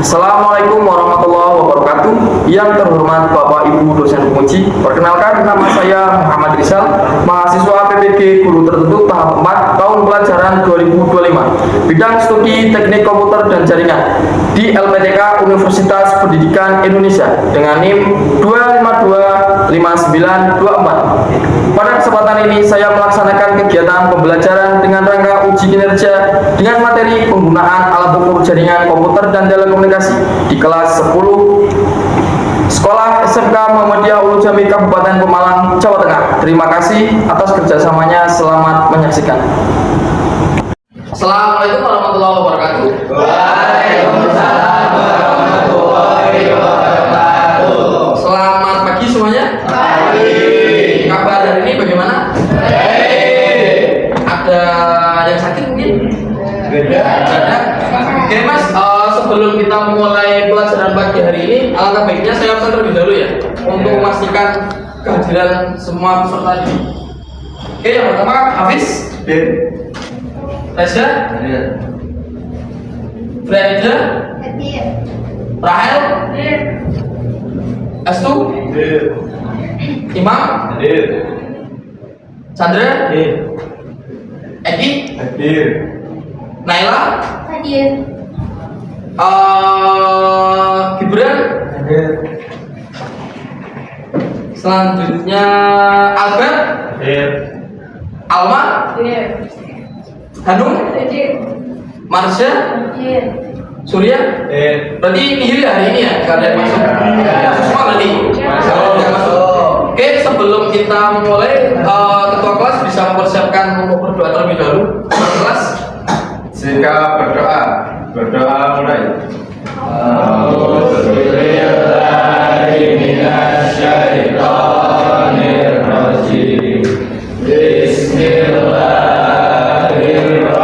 Assalamualaikum warahmatullahi wabarakatuh. Yang terhormat Bapak Ibu dosen penguji, perkenalkan nama saya Muhammad Rizal, mahasiswa PPG Guru Tertentu tahap 4 tahun pelajaran 2025, bidang studi Teknik Komputer dan Jaringan di LPTK Universitas Pendidikan Indonesia dengan NIM 2525924. Pada kesempatan ini saya melaksanakan kegiatan pembelajaran dengan rangka uji kinerja dengan materi penggunaan alat ukur jaringan komputer dan telekomunikasi di kelas 10 Sekolah SMK Muhammadiyah Ulu Jami Kabupaten Pemalang, Jawa Tengah. Terima kasih atas kerjasamanya. Selamat menyaksikan. Assalamualaikum warahmatullahi wabarakatuh. Waalaikumsalam warahmatullahi wabarakatuh. Selamat pagi semuanya. Pagi. Kabar hari ini bagaimana? Baik. Ada yang sakit mungkin? Beda. Ada. Oke Mas, sebelum kita mulai pelajaran pagi hari ini, alangkah baiknya saya absen terlebih dahulu ya, untuk memastikan kehadiran semua peserta ini. Oke, yang pertama Hafiz, Reza, Freda, Rahel, Astu, Imam, Chandra, Eki, Naila, Gibran, selanjutnya Albert, Alma, Hanum, Marsha, Surya. Berarti nihil ya hari ini ya, gak ada yang masuk. Semua berarti. Yang masuk. Oke, sebelum kita mulai, ketua kelas bisa mempersiapkan untuk berdoa terlebih dahulu. Ketua kelas. Jika berdoa mulai. Bismillahirrahmanirrahim. Bismillahirrahmanirrahim.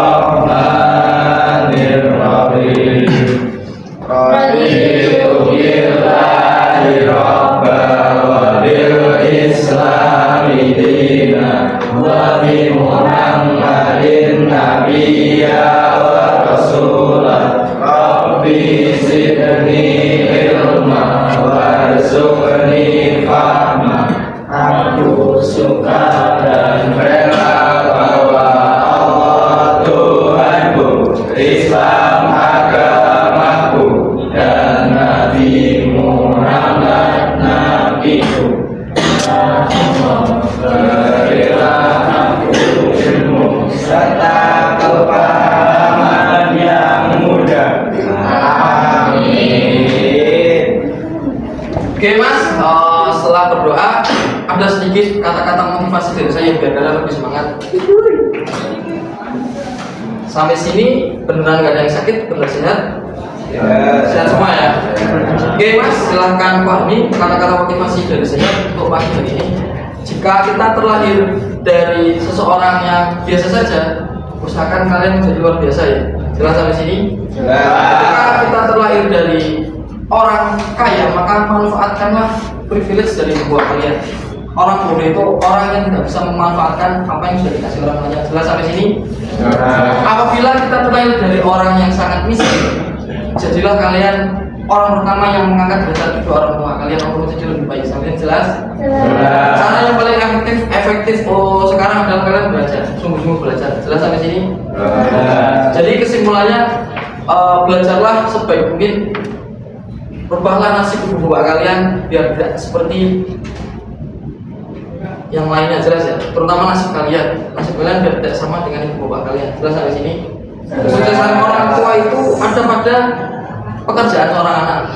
Raditu billahi rabban wa bil islami dinan wa bi Muhammadin nabiyya wa rasulah. Rabbi zidni ilma warzuqni fahma. Aku suka dan rela bahwa Allah Tuhanku, Islam agamaku, dan Nabi Muhammad nabiku. Berilah aku ilmu serta kepahaman yang mudah. Amin. Oke Mas, setelah berdoa ada sedikit kata-kata motivasi dari saya biar kalian lebih semangat. Sampai sini beneran gak ada yang sakit, bener sehat? Sehat semua ya? Oke Mas, silahkan pahami kata-kata motivasi dari saya untuk pagi hari ini. Jika kita terlahir dari seseorang yang biasa saja, usahakan kalian menjadi luar biasa ya. Jelas sampai sini? Jika kita terlahir dari orang kaya, maka manfaatkanlah privilege dari buah kalian. Orang bodoh itu orang yang tidak bisa memanfaatkan apa yang sudah dikasih orang lain. Jelas sampai sini? Apabila kita terlahir dari orang yang sangat miskin, jadilah kalian orang pertama yang mengangkat derajat kedua orang tua kalian untuk menjadi lebih baik. Sampai jelas? Cara yang paling efektif sekarang adalah kalian belajar, sungguh-sungguh belajar. Jelas sampai sini? Jadi kesimpulannya, belajarlah sebaik mungkin. Rubahlah nasib ibu bapak kalian biar tidak seperti yang lainnya. Jelas ya, terutama nasib kalian biar tidak sama dengan ibu bapak kalian. Jelas sampai sini? Kesuksesan orang tua itu ada pada pekerjaan seorang anak.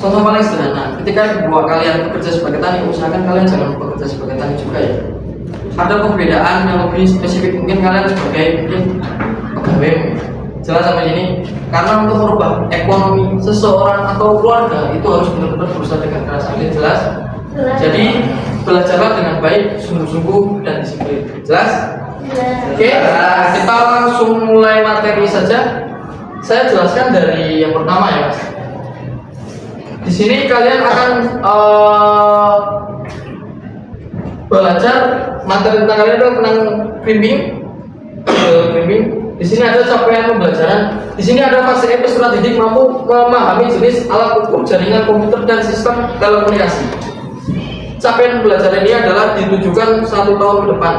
Contoh paling sederhana, ketika ibu bapak kalian bekerja sebagai tani, usahakan kalian jangan bekerja sebagai tani juga ya. Ada perbedaan yang lebih spesifik, mungkin kalian sebagai pegawai. Jelas sampai sini? Karena untuk merubah ekonomi seseorang atau keluarga itu harus benar-benar berusaha dengan keras. Jelas? Jadi belajarlah dengan baik, sungguh-sungguh dan disiplin. Jelas? Oke, kita langsung mulai materi saja. Saya jelaskan dari yang pertama ya Mas. Di sini kalian akan belajar materi tentang kalian adalah tentang crimping. Di sini ada capaian pembelajaran. Di sini ada fase peserta didik mampu memahami jenis alat ukur jaringan komputer dan sistem telekomunikasi. Capaian pembelajaran ini adalah ditujukan 1 tahun ke depan.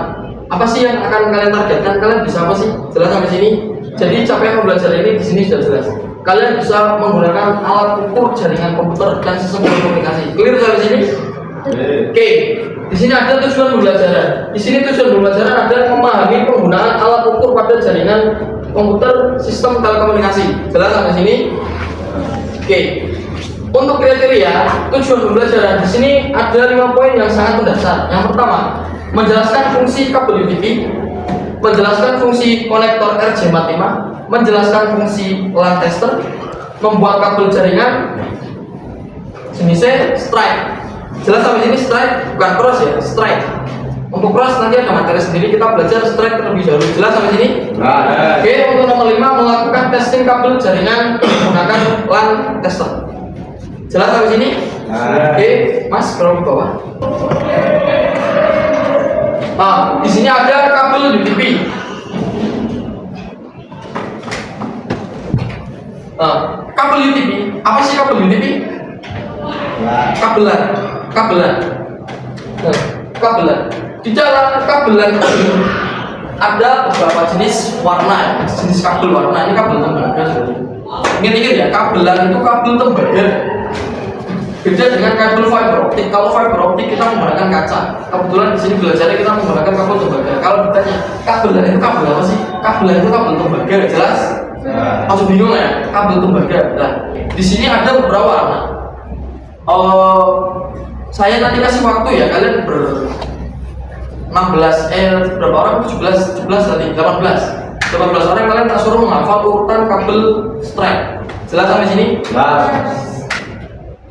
Apa sih yang akan kalian targetkan? Kalian bisa apa sih? Jelas sampai sini. Jadi capaian pembelajaran ini di sini sudah jelas. Kalian bisa menggunakan alat ukur jaringan komputer dan sistem telekomunikasi. Clear sampai sini? Oke. Di sini ada tujuan pembelajaran. Di sini tujuan pembelajaran adalah memahami penggunaan alat ukur pada jaringan komputer sistem telekomunikasi. Jelas sampai sini? Oke. Untuk kriteria tujuan pembelajaran di sini ada 5 poin yang sangat mendasar. Yang pertama, menjelaskan fungsi kabel UTP, menjelaskan fungsi konektor RJ45, menjelaskan fungsi LAN tester, membuat kabel jaringan jenisnya strike. Jelas sampai sini strike, bukan cross ya, strike. Untuk cross nanti ada materi sendiri, kita belajar strike terlebih dahulu. Jelas sampai sini? Oke, untuk nomor 5 melakukan testing kabel jaringan menggunakan LAN tester. Jelas sampai sini? Oke, Mas scroll ke bawah. Di sini ada kabel UTP. Kabel UTP, apa sih kabel UTP? Kabelan. Di dalam kabelan ada beberapa jenis warna, jenis kabel warna. Ini kabel tembaga. Ingat-ingat ya, kabelan itu kabel tembaga. Beda dengan kabel fiber optik. Kalau fiber optik kita menggunakan kaca. Kebetulan di sini belajarnya kita menggunakan kabel tembaga. Kalau ditanya kabelan itu kabel apa sih? Kabelan itu kabel tembaga, jelas? Masuk bingung ya? Kabel tembaga. Nah, di sini ada beberapa warna. Saya nanti kasih waktu ya, kalian 16 berapa orang? 17 tadi, 18 orang kalian tak suruh menghafal urutan kabel strike. Jelas sampai sini?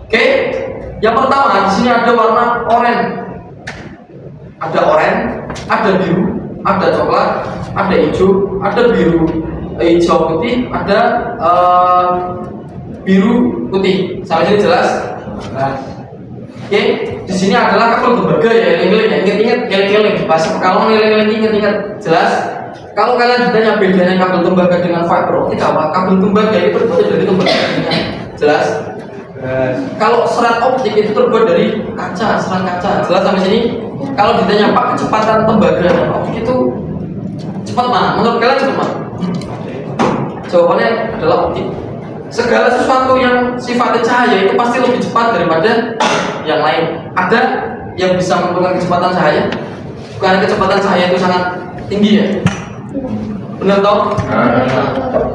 Oke, yang pertama di sini ada warna oranye. Ada oranye, ada biru, ada coklat, ada hijau, ada biru, hijau putih, ada biru putih. Sampai sini jelas? Oke, di sini adalah kabel tembaga ya, ingat-ingat, pas kalau ingat-ingat, jelas. Kalau kalian ditanya bedanya kabel tembaga dengan fiber optik apa? Kabel tembaga itu terbuat dari tembaga, jelas. Kalau serat optik itu terbuat dari kaca, serat kaca. Jelas sampai sini? Kalau ditanya Pak, kecepatan tembaga dan optik itu cepat mana? Menurut kalian cepat mana? Jawabannya adalah optik. Segala sesuatu yang sifatnya cahaya itu pasti lebih cepat daripada yang lain. Ada yang bisa menentukan kecepatan cahaya? Karena kecepatan cahaya itu sangat tinggi ya. Benar toh?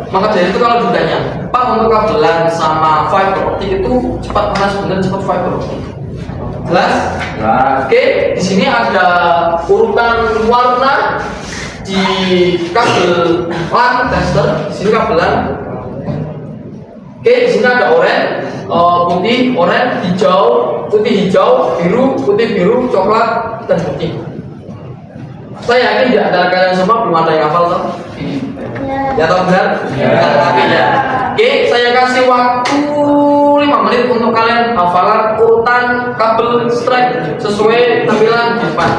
Maka dari itu kalau ditanya, Pak, untuk kabelan sama fiber optik itu cepat mana sebenarnya? Cepat fiber optik. Jelas? Oke, di sini ada urutan warna di kabel LAN tester. Di sini kabelan. Oke, di sini ada oranye, putih, oranye, hijau, putih hijau, biru, putih biru, coklat, dan putih. Saya yakin di antara kalian semua belum ada yang hafal toh? Ya toh benar? Ya. Oke, saya kasih waktu 5 menit untuk kalian hafalan urutan kabel strike sesuai tampilan di depan.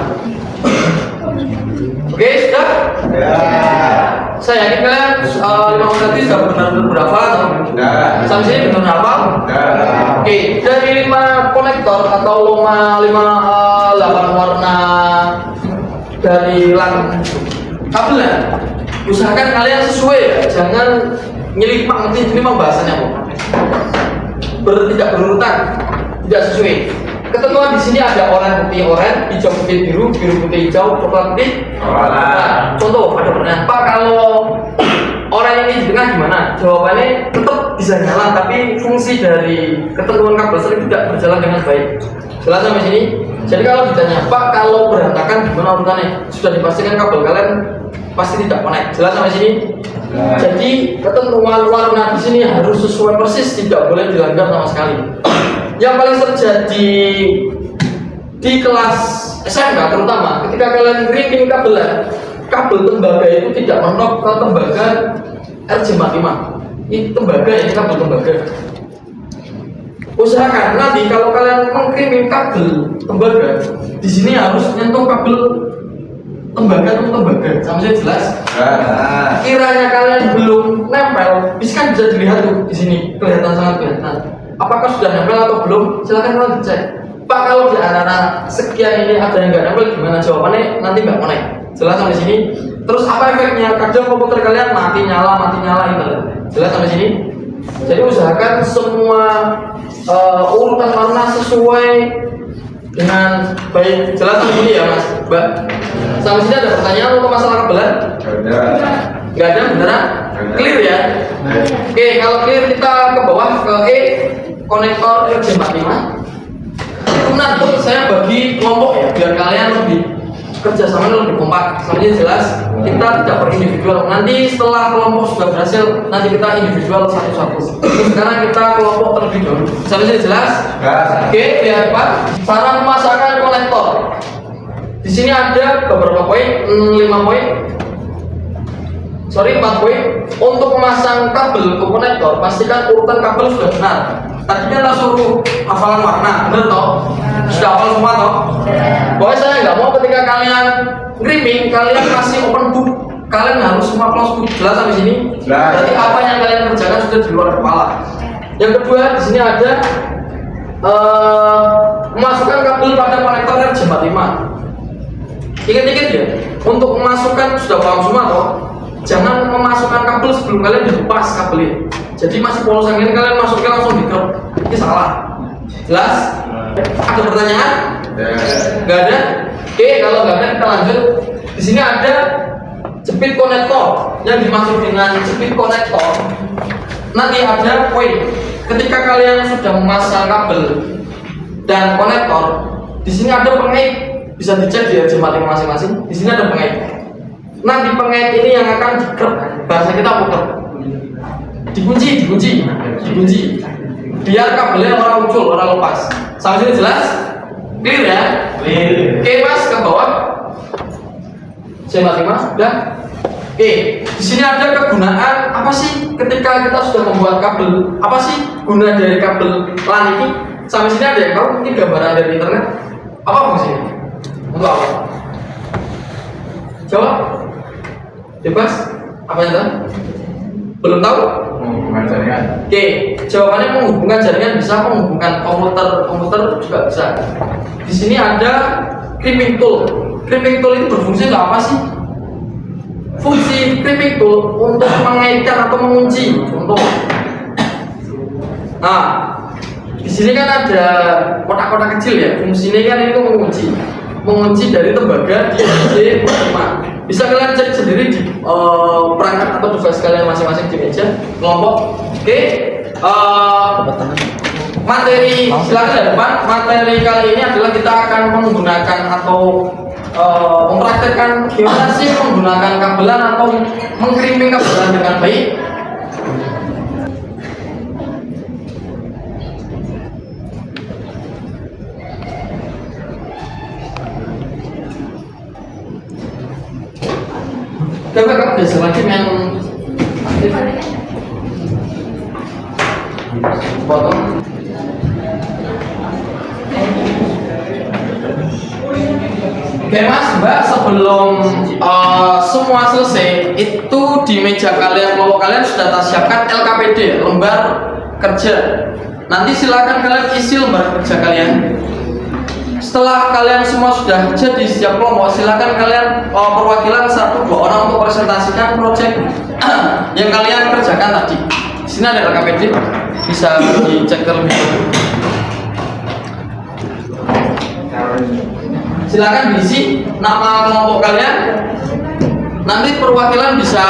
Oke, sudah? Ya. Saya yakin kalian 5 menit tadi sudah benar-benar berhafal atau? Sampai sini benar hafal? Oke, dari 5 konektor atau 8 warna dari LAN kabelan, usahakan kalian sesuai ya, jangan nyelipak nanti ini pembahasannya tidak berurutan, tidak sesuai. Ketentuan di sini ada oranye putih oranye, hijau putih biru, biru putih hijau, coklat putih. Nah, contoh ada pertanyaan, Pak, kalau oranye ini di tengah gimana? Jawabannya tetap bisa nyala, tapi fungsi dari ketentuan kabel listrik tidak berjalan dengan baik. Jelas sampai sini? Jadi kalau ditanya, Pak, kalau berantakan gimana urutannya? Sudah dipastikan kabel kalian pasti tidak connect. Jelas sampai sini? Jadi ketentuan warna di sini harus sesuai persis, tidak boleh dilanggar sama sekali. Yang paling terjadi di kelas SMK terutama, ketika kalian ripping kabel tembaga itu tidak mentok ke tembaga RJ45. Ini tembaga, ini kabel tembaga. Usahakan nanti kalau kalian mengkirim kabel tembaga, di sini harus nyentuh kabel tembaga atau tembaga, sama saya jelas. Kiranya kalian belum nempel, kan bisa dilihat tuh di sini, kelihatan sangat kelihatan. Apakah sudah nempel atau belum? Silahkan kalian dicek. Pak, kalau di antara sekian ini ada yang nggak nempel, gimana jawabannya? Nanti nggak connect. Jelas sampai sini. Terus apa efeknya? Kadang komputer kalian mati nyala gitu. Jelas sampai sini. Jadi usahakan semua urutan warna sesuai dengan baik. Jelas sampai sini ya Mas, Mbak. Sampai sini ada pertanyaan untuk masalah kabelan? Nggak ada, beneran? Clear ya? Oke, kalau clear kita ke bawah ke E, konektor RJ45. Itu nanti saya bagi kelompok ya, biar kalian lebih kerjasama lebih kompak. Sampai jelas, kita tidak per individual. Nanti setelah kelompok sudah berhasil, nanti kita individual satu-satu. Sekarang kita kelompok terlebih dahulu. Sampai jelas? Oke, lihat Pak. Cara memasangkan konektor. Di sini ada beberapa poin, 5 poin. 4 poin. Untuk memasang kabel ke konektor, pastikan urutan kabel sudah benar. Tadi kan kita suruh hafalan warna, benar toh? Sudah hafal semua toh? Pokoknya saya nggak mau ketika kalian ngrimming, kalian masih open book. Kalian harus semua close book. Jelas sampai sini? Berarti apa yang kalian kerjakan sudah di luar kepala. Yang kedua, di sini ada memasukkan kabel pada konektor RJ45. Ingat-ingat ya, untuk memasukkan sudah paham semua toh? Jangan memasukkan kabel sebelum kalian dilepas kabelnya. Jadi masih polosan ini kalian masukkan langsung dikerap. Ini salah. Jelas? Ada pertanyaan? Nggak ada? Oke, kalau nggak ada kita lanjut. Di sini ada jepit konektor. Yang dimaksud dengan jepit konektor, nanti ada poin. Ketika kalian sudah memasang kabel dan konektor, di sini ada pengait. Bisa dicek di RJ45 masing-masing. Di sini ada pengait. Nanti pengait ini yang akan dikerap. Bahasa kita putar. Dikunci. Biar kabelnya orang muncul, orang lepas. Sampai sini jelas? Clear ya? Clear. Oke Mas, ke bawah. C45, udah. Oke, di sini ada kegunaan apa sih ketika kita sudah membuat kabel? Apa sih guna dari kabel LAN ini? Sampai sini ada yang tahu? Mungkin gambaran dari internet. Apa fungsinya? Untuk apa? Jawab. Bebas. Apa yang tahu? Belum tahu? Menghubungkan jaringan. Oke, jawabannya menghubungkan jaringan bisa, menghubungkan komputer juga bisa. Di sini ada crimping tool. Crimping tool itu berfungsi untuk apa sih? Fungsi crimping tool untuk mengaitkan atau mengunci contoh. Nah, di sini kan ada kotak-kotak kecil ya. Fungsinya kan itu mengunci dari tembaga di RJ45. Bisa kalian cek sendiri di perangkat atau device kalian masing-masing di meja kelompok. Oke, materi silakan ke depan. Materi kali ini adalah kita akan menggunakan atau mempraktekkan gimana sih menggunakan kabelan atau mengkrimping kabelan dengan baik. Coba kamu biasa lagi yang aktif potong. Oke Mas, Mbak, sebelum semua selesai, itu di meja kalian, kelompok kalian sudah tak siapkan LKPD, lembar kerja. Nanti silakan kalian isi lembar kerja kalian. Setelah kalian semua sudah kerja di setiap kelompok, silakan kalian perwakilan 1-2 orang untuk presentasikan proyek yang kalian kerjakan tadi. Di sini ada LKPD, bisa dicek terlebih dahulu. Silakan diisi nama kelompok kalian. Nanti perwakilan bisa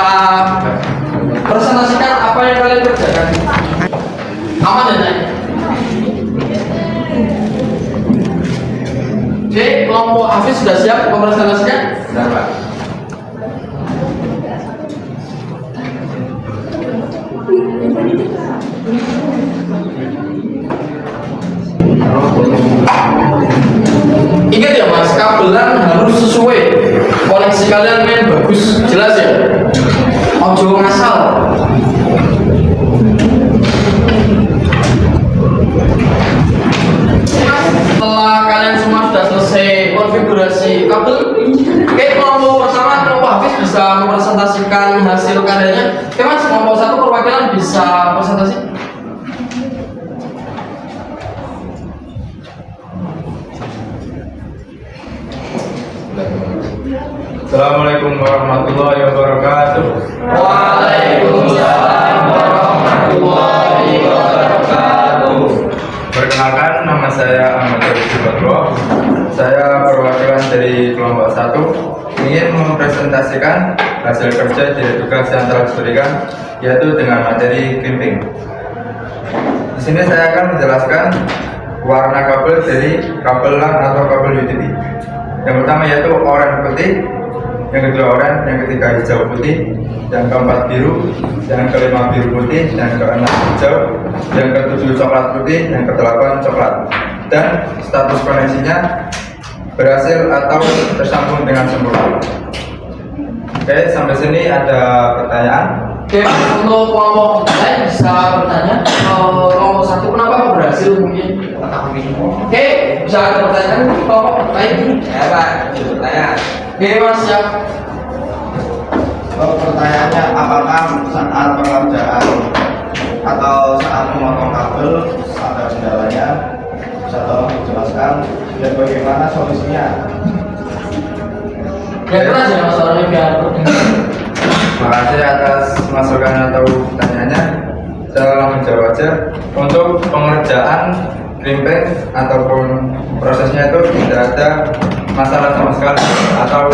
presentasikan apa yang kalian kerjakan. Aman ya? Oke, kelompok Hafiz sudah siap mempresentasikan? Sudah Pak. Ingat ya Mas, kabelan harus sesuai. Koneksi kalian main bagus, jelas ya? Ojo ngasal. Setelah kalian semua sudah selesai konfigurasi kabel, oke, kelompok bisa mempresentasikan hasil karyanya. Oke Mas, kelompok 1 perwakilan bisa presentasi. Assalamualaikum warahmatullahi wabarakatuh. Waalaikumsalam warahmatullahi wabarakatuh. Perkenalkan, nama saya Ahmad Subadro. Saya perwakilan dari kelompok 1 ingin mempresentasikan hasil kerja dari tugas yang telah diberikan, yaitu dengan materi crimping. Di sini saya akan menjelaskan warna kabel dari kabel LAN atau kabel UTP. Yang pertama yaitu oranye putih, yang kedua oranye, yang ketiga hijau putih, yang keempat biru, yang kelima biru putih, yang keenam hijau, yang ketujuh coklat putih, yang kedelapan coklat. Dan status koneksinya berhasil atau tersambung dengan sempurna. Oke, sampai sini ada pertanyaan? Oke, untuk kelompok lain bisa bertanya. Kelompok 1 kenapa berhasil mungkin? Oke, bisa ada pertanyaan kelompok lain? Ya Pak, pertanyaan. Oke Mas, siap. Pertanyaannya, apakah saat pengerjaan atau saat memotong kabel ada kendalanya? Bisa tolong dijelaskan dan bagaimana solusinya? Ya keras ya Mas, soalnya biar Terima kasih atas masukan atau pertanyaannya. Saya langsung jawab aja. Untuk pengerjaan crimping ataupun prosesnya itu tidak ada masalah sama sekali atau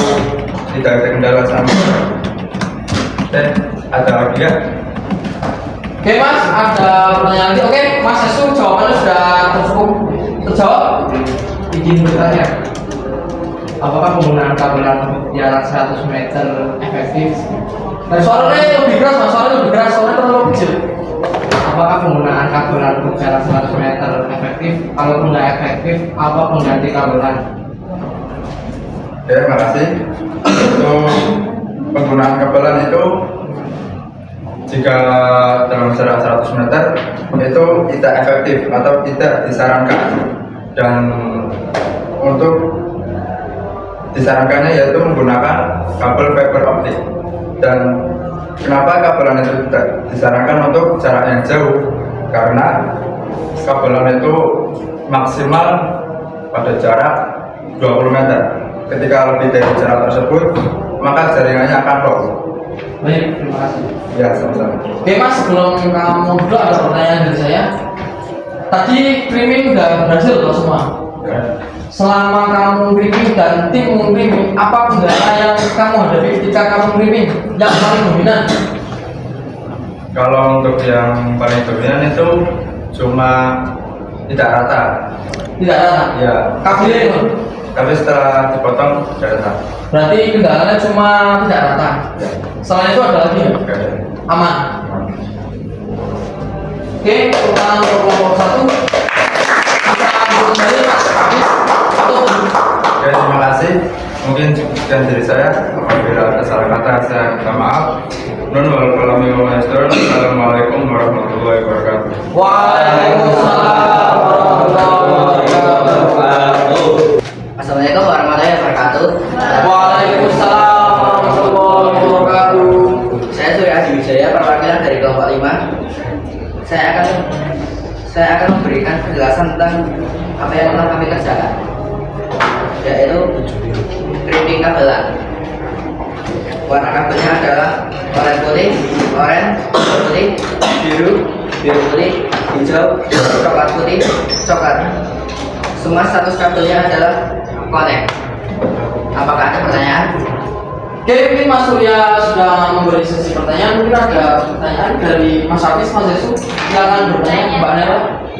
tidak ada kendala sama sekali. Dan ada lagi ya? Oke Mas, ada pertanyaan lagi. Oke Mas Esu, jawabannya sudah cukup terjawab. Izin bertanya, apakah penggunaan kabelan jarak 100 meter efektif? Dan suaranya lebih keras Mas, suaranya lebih keras, soalnya terlalu kecil. Apakah penggunaan kabelan jarak 100 meter efektif? Kalau tidak efektif, apa pengganti kabelan? Oke, terima kasih. Untuk penggunaan kabelan itu jika dalam jarak 100 meter itu tidak efektif atau tidak disarankan, dan untuk disarankannya yaitu menggunakan kabel fiber optik. Dan kenapa kabelan itu tidak disarankan untuk jarak yang jauh? Karena kabelan itu maksimal pada jarak 20 meter. Ketika lebih dari jarak tersebut, maka jaringannya akan loss. Baik, terima kasih. Ya, sama-sama. Oke Mas, sebelum kamu dulu ada pertanyaan dari saya. Tadi crimping udah berhasil loh semua. Ya. Selama kamu crimping dan tim crimping, apa kendala yang kamu hadapi ketika kamu crimping yang paling dominan? Kalau untuk yang paling dominan itu cuma tidak rata. Tidak rata. Ya, Kabelnya itu. tapi setelah dipotong sudah rata. Berarti kendalanya cuma tidak rata. Ya. Selain itu ada lagi ya? Oke. Aman. Oke, pertanyaan untuk kelompok 1. Kita kembali Mas Hafiz atau Oke, terima kasih. Mungkin sekian dari saya. Apabila ada salah kata, saya minta maaf. Nun wal kalami wal maestro. Assalamualaikum warahmatullahi wabarakatuh. Waalaikumsalam warahmatullahi wabarakatuh. Assalamualaikum warahmatullahi wabarakatuh. Waalaikumsalam warahmatullahi wabarakatuh. Saya Surya Adi Wijaya, perwakilan dari kelompok 5. Saya akan memberikan penjelasan tentang apa yang telah kami kerjakan, yaitu crimping kabelan. Warna kabelnya adalah oranye putih, biru putih, hijau, coklat putih, coklat. Semua status kabelnya adalah connect. Apakah ada pertanyaan? Oke, mungkin Mas Surya sudah memberi sesi pertanyaan. Mungkin ada pertanyaan dari Mas Hafiz, Mas Yesu. Silakan bertanya, Mbak Nela.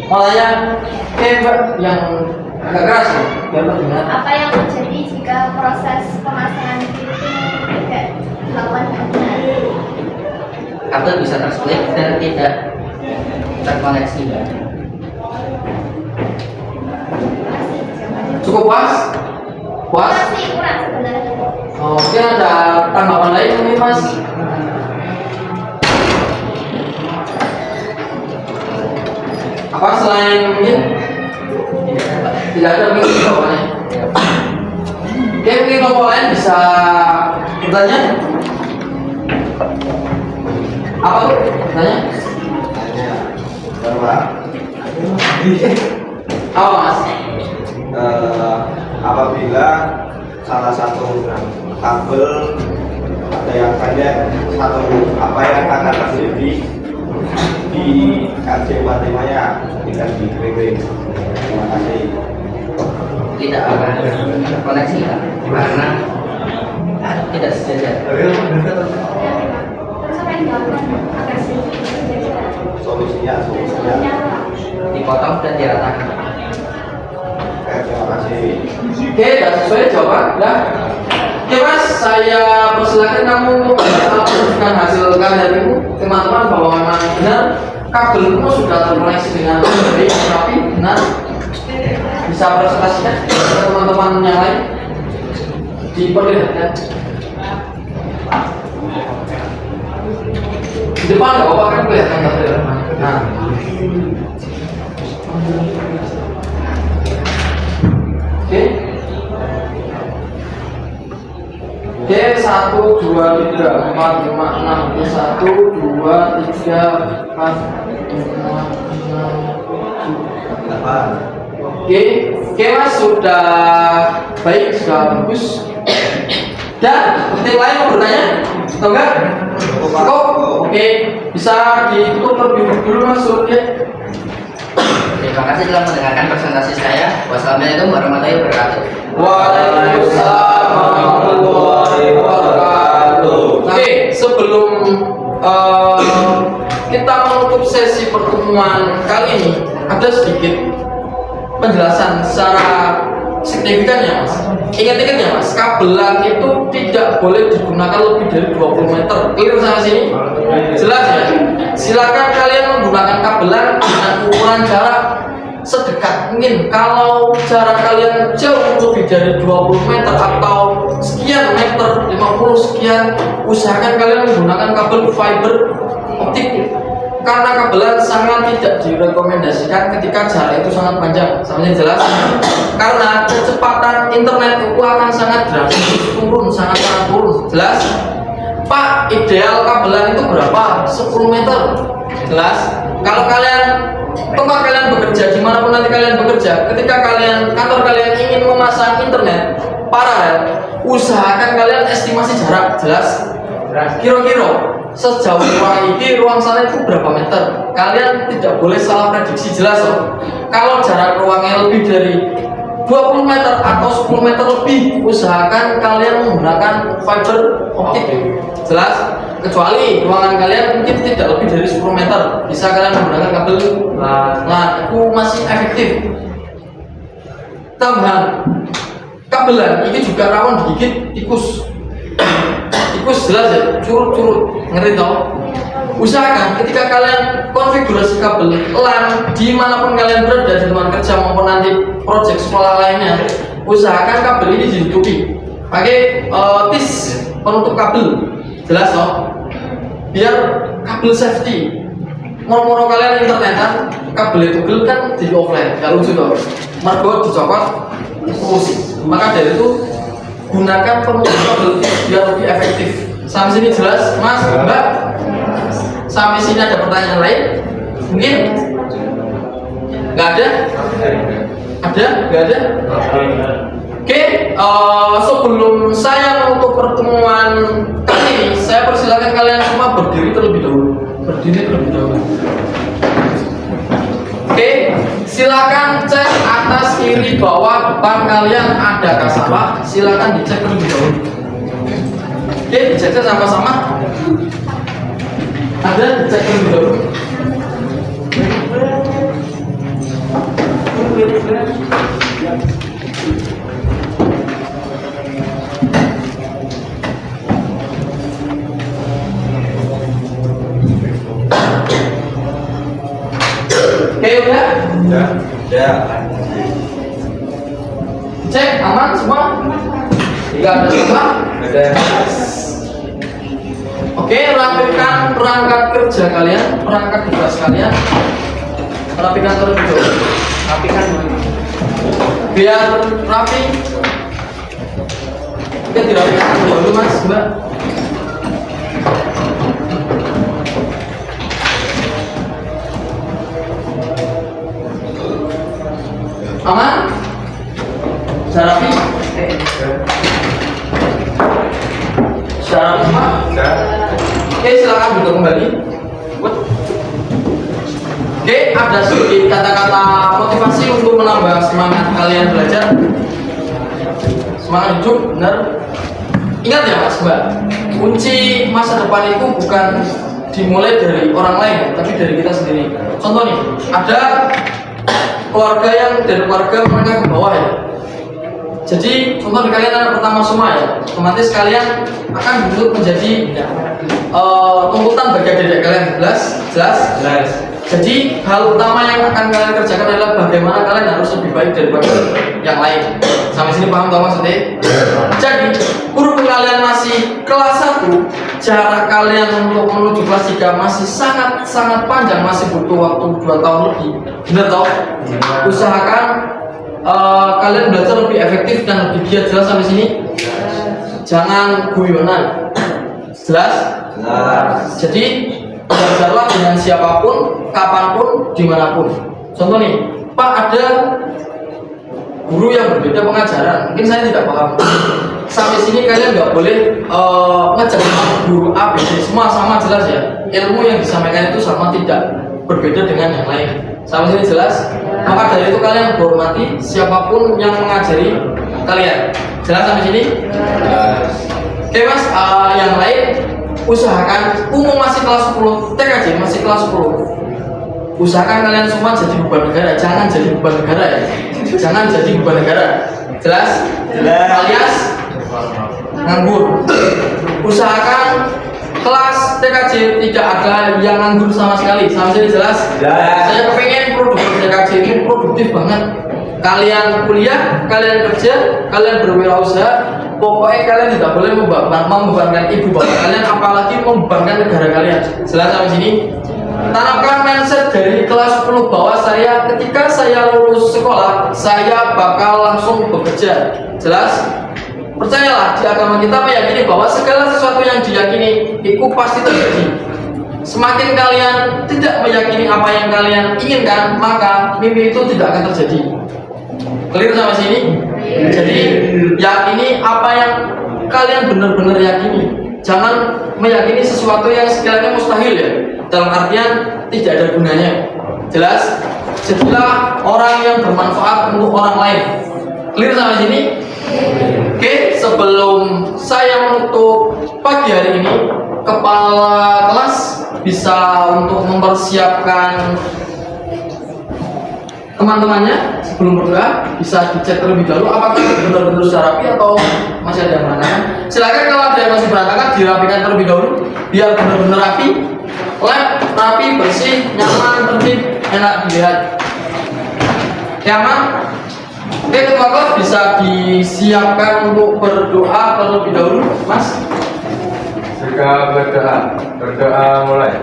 Mau tanya, oke Mbak, yang agak keras ya, biar terdengar. Apa yang terjadi jika proses pemasangan crimping tidak dilakukan dengan benar? Kabel bisa terselip dan tidak terkoneksi. Cukup puas? Puas? Masih kurang sebenarnya. Oke, ada tanggapan lain mungkin Mas? Apa selain mungkin? Tidak ada mungkin jawabannya. Oke, mungkin kelompok lain bisa bertanya? Apa tuh? Nanya? Bahwa Apa mas? apabila salah satu kabel ada yang pendek, satu apa yang akan terjadi di RJ Matemanya tidak di kering. Terima kasih. Tidak akan terkoneksi Kak, karena tidak sejajar. Terus apa yang dilakukan agar sejajar? Solusinya Dipotong dan diratakan. Oke, terima kasih. Oke, sudah sesuai jawaban. Nah, oke mas, saya persilakan kamu untuk menunjukkan hasil karyanya teman-teman bahwa memang benar kabelmu sudah terkoneksi dengan baik, tapi benar bisa presentasikan ke teman-teman yang lain diperlihatkan di depan nggak apa-apa kan kelihatan kabel. Nah, oke. Oke, 1, 2, 3, 4, 5, 6. 1, 2, 3, 4, 5, 6, 7. Oke mas, sudah baik, sudah bagus. Dan tim lain mau bertanya? Atau enggak? Cukup? Oke, bisa ditutup terlebih dulu mas. Oke. Terima kasih telah mendengarkan presentasi saya. Wassalamualaikum warahmatullahi wabarakatuh. Waalaikumsalam warahmatullahi wabarakatuh. Oke, sebelum kita menutup sesi pertemuan kali ini, ada sedikit penjelasan secara signifikan ya mas. Ingat-ingat ya mas, kabelan itu tidak boleh digunakan lebih dari 20 meter. Clear sampai sini? Jelas ya? Silakan kalian menggunakan kabelan dengan ukuran jarak sedekat mungkin. Kalau jarak kalian jauh lebih dari 20 meter atau sekian meter, 50 sekian, usahakan kalian menggunakan kabel fiber optik. Karena kabelan sangat tidak direkomendasikan ketika jarak itu sangat panjang. Sampai jelas? Karena kecepatan internet itu akan sangat drastis turun, sangat turun. Jelas? Pak, ideal kabelan itu berapa? 10 meter. Jelas? Kalau kalian tempat kalian bekerja, dimanapun nanti kalian bekerja, ketika kantor kalian ingin memasang internet paralel, usahakan kalian estimasi jarak. Jelas? Kira-kira sejauh ruang sana itu berapa meter? Kalian tidak boleh salah prediksi. Jelas loh. Kalau jarak ruangnya lebih dari 20 meter atau 10 meter lebih, usahakan kalian menggunakan fiber optik. Jelas? Kecuali ruangan kalian mungkin tidak lebih dari 10 meter, bisa kalian menggunakan kabel LAN. Itu masih efektif. Tambahan, kabelan ini juga rawan digigit tikus. Tikus jelas ya, curut-curut, ngeri tau. Usahakan ketika kalian konfigurasi kabel LAN dimanapun kalian berada, di tempat kerja maupun nanti proyek sekolah lainnya, usahakan kabel ini ditutupi pakai tis penutup kabel. Jelas toh? Biar kabel safety. Moro-moro kalian internetan, kabel itu kan di offline, gak lucu toh. Margot dicopot, terus. Maka dari itu gunakan penutup kabel biar lebih efektif. Sampai sini jelas, Mas, Mbak? Sampai sini ada pertanyaan lain? Mungkin? Nggak ada? Ada? Nggak ada? Oke, sebelum saya menutup pertemuan kali ini, saya persilakan kalian semua berdiri terlebih dahulu. Berdiri terlebih dahulu. Oke, silakan cek atas, kiri, bawah, depan kalian ada kasapa. Silakan dicek terlebih dahulu. Oke, diceknya sama-sama. Ada dicek terlebih dahulu. Oke, udah? Ya. Cek aman semua? Tidak ada semua? Ada. Oke, rapikan perangkat kerja kalian, perangkat tugas kalian. Rapikan terlebih dahulu. Rapikan dulu. Biar rapi. Oke, dirapikan dulu Mas, Mbak. Aman? Sudah rapi? Sudah rapi semua? Oke, silakan duduk kembali. Oke, ada sedikit kata-kata motivasi untuk menambah semangat kalian belajar. Semangat hidup, benar. Ingat ya Mas Mbak, kunci masa depan itu bukan dimulai dari orang lain, tapi dari kita sendiri. Contoh nih, ada keluarga yang dari keluarga menengah ke bawah ya. Jadi contoh kalian anak pertama semua ya, otomatis kalian akan dituntut menjadi tuntutan bagi adik kalian. Jelas. Jadi hal utama yang akan kalian kerjakan adalah bagaimana kalian harus lebih baik daripada yang lain. Sampai sini paham tau maksudnya? Jadi kurun kalian masih kelas 1, jarak kalian untuk menuju kelas 3 masih sangat panjang, masih butuh waktu 2 tahun lebih. Bener tau? Usahakan kalian belajar lebih efektif dan lebih giat. Jelas sampai sini? Jangan guyonan. Jelas? Jadi belajarlah dengan siapapun, kapanpun, dimanapun. Contoh nih, Pak, ada guru yang berbeda pengajaran, mungkin saya tidak paham. Sampai sini kalian nggak boleh ngejar guru A, B, C, semua sama, jelas ya. Ilmu yang disampaikan itu sama, tidak berbeda dengan yang lain. Sampai sini jelas. Maka dari itu kalian hormati siapapun yang mengajari kalian. Jelas sampai sini? Oke Mas, yang lain usahakan, umum masih kelas 10, TKJ masih kelas 10, usahakan kalian semua jadi beban negara, jangan jadi beban negara ya, jangan jadi beban negara. Jelas? Alias nganggur. Usahakan kelas TKJ tidak ada yang nganggur sama sekali. Sampai sini jelas? Saya kepengen produktif TKJ ini produktif banget. Kalian kuliah, kalian kerja, kalian berwirausaha. Pokoknya kalian tidak boleh membebankan ibu bapak kalian, apalagi membebankan negara kalian. Jelas sampai sini? Tanamkan mindset dari kelas 10 bahwa ketika saya lulus sekolah, saya bakal langsung bekerja. Jelas? Percayalah, di agama kita meyakini bahwa segala sesuatu yang diyakini itu pasti terjadi. Semakin kalian tidak meyakini apa yang kalian inginkan, maka mimpi itu tidak akan terjadi. Clear sampai sini? Jadi yakini apa yang kalian benar-benar yakini. Jangan meyakini sesuatu yang sekiranya mustahil ya. Dalam artian tidak ada gunanya. Jelas? Jadilah orang yang bermanfaat untuk orang lain. Clear sampai sini? Oke, sebelum saya menutup pagi hari ini, kepala kelas bisa untuk mempersiapkan teman-temannya sebelum berdoa, bisa dicek terlebih dahulu apakah benar-benar sudah rapi atau masih ada yang berantakan. Silakan kalau ada yang masih berantakan dirapikan terlebih dahulu biar benar-benar rapi, lab rapi, bersih, nyaman, tertib, enak dilihat. Nyaman. Oke, ketua kelas bisa disiapkan untuk berdoa terlebih dahulu, Mas. Jika berdoa mulai.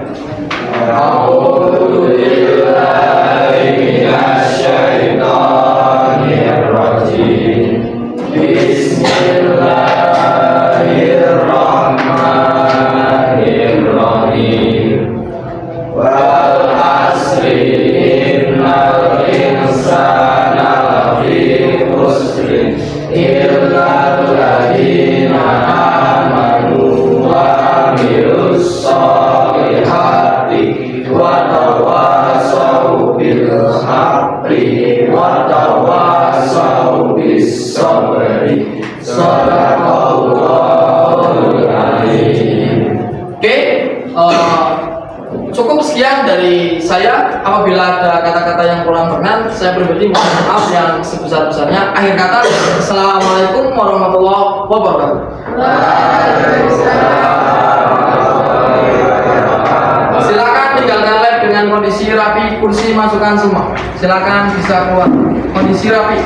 Bismillahirrahmanirrahim. Wal asri innal insana lafi khusrin illa alladziina amanu wa amilus sholihati wa tawasaw bil haqqi wa tawasaw bis sabri. Shadaqallahul azim. Oke, cukup sekian dari saya. Apabila ada kata-kata yang kurang berkenan, saya pribadi mohon maaf yang sebesar-besarnya. Akhir kata, assalamualaikum warahmatullahi wabarakatuh. Silakan tinggalkan lab dengan kondisi rapi, kursi masukkan semua. Silakan bisa keluar kondisi rapi.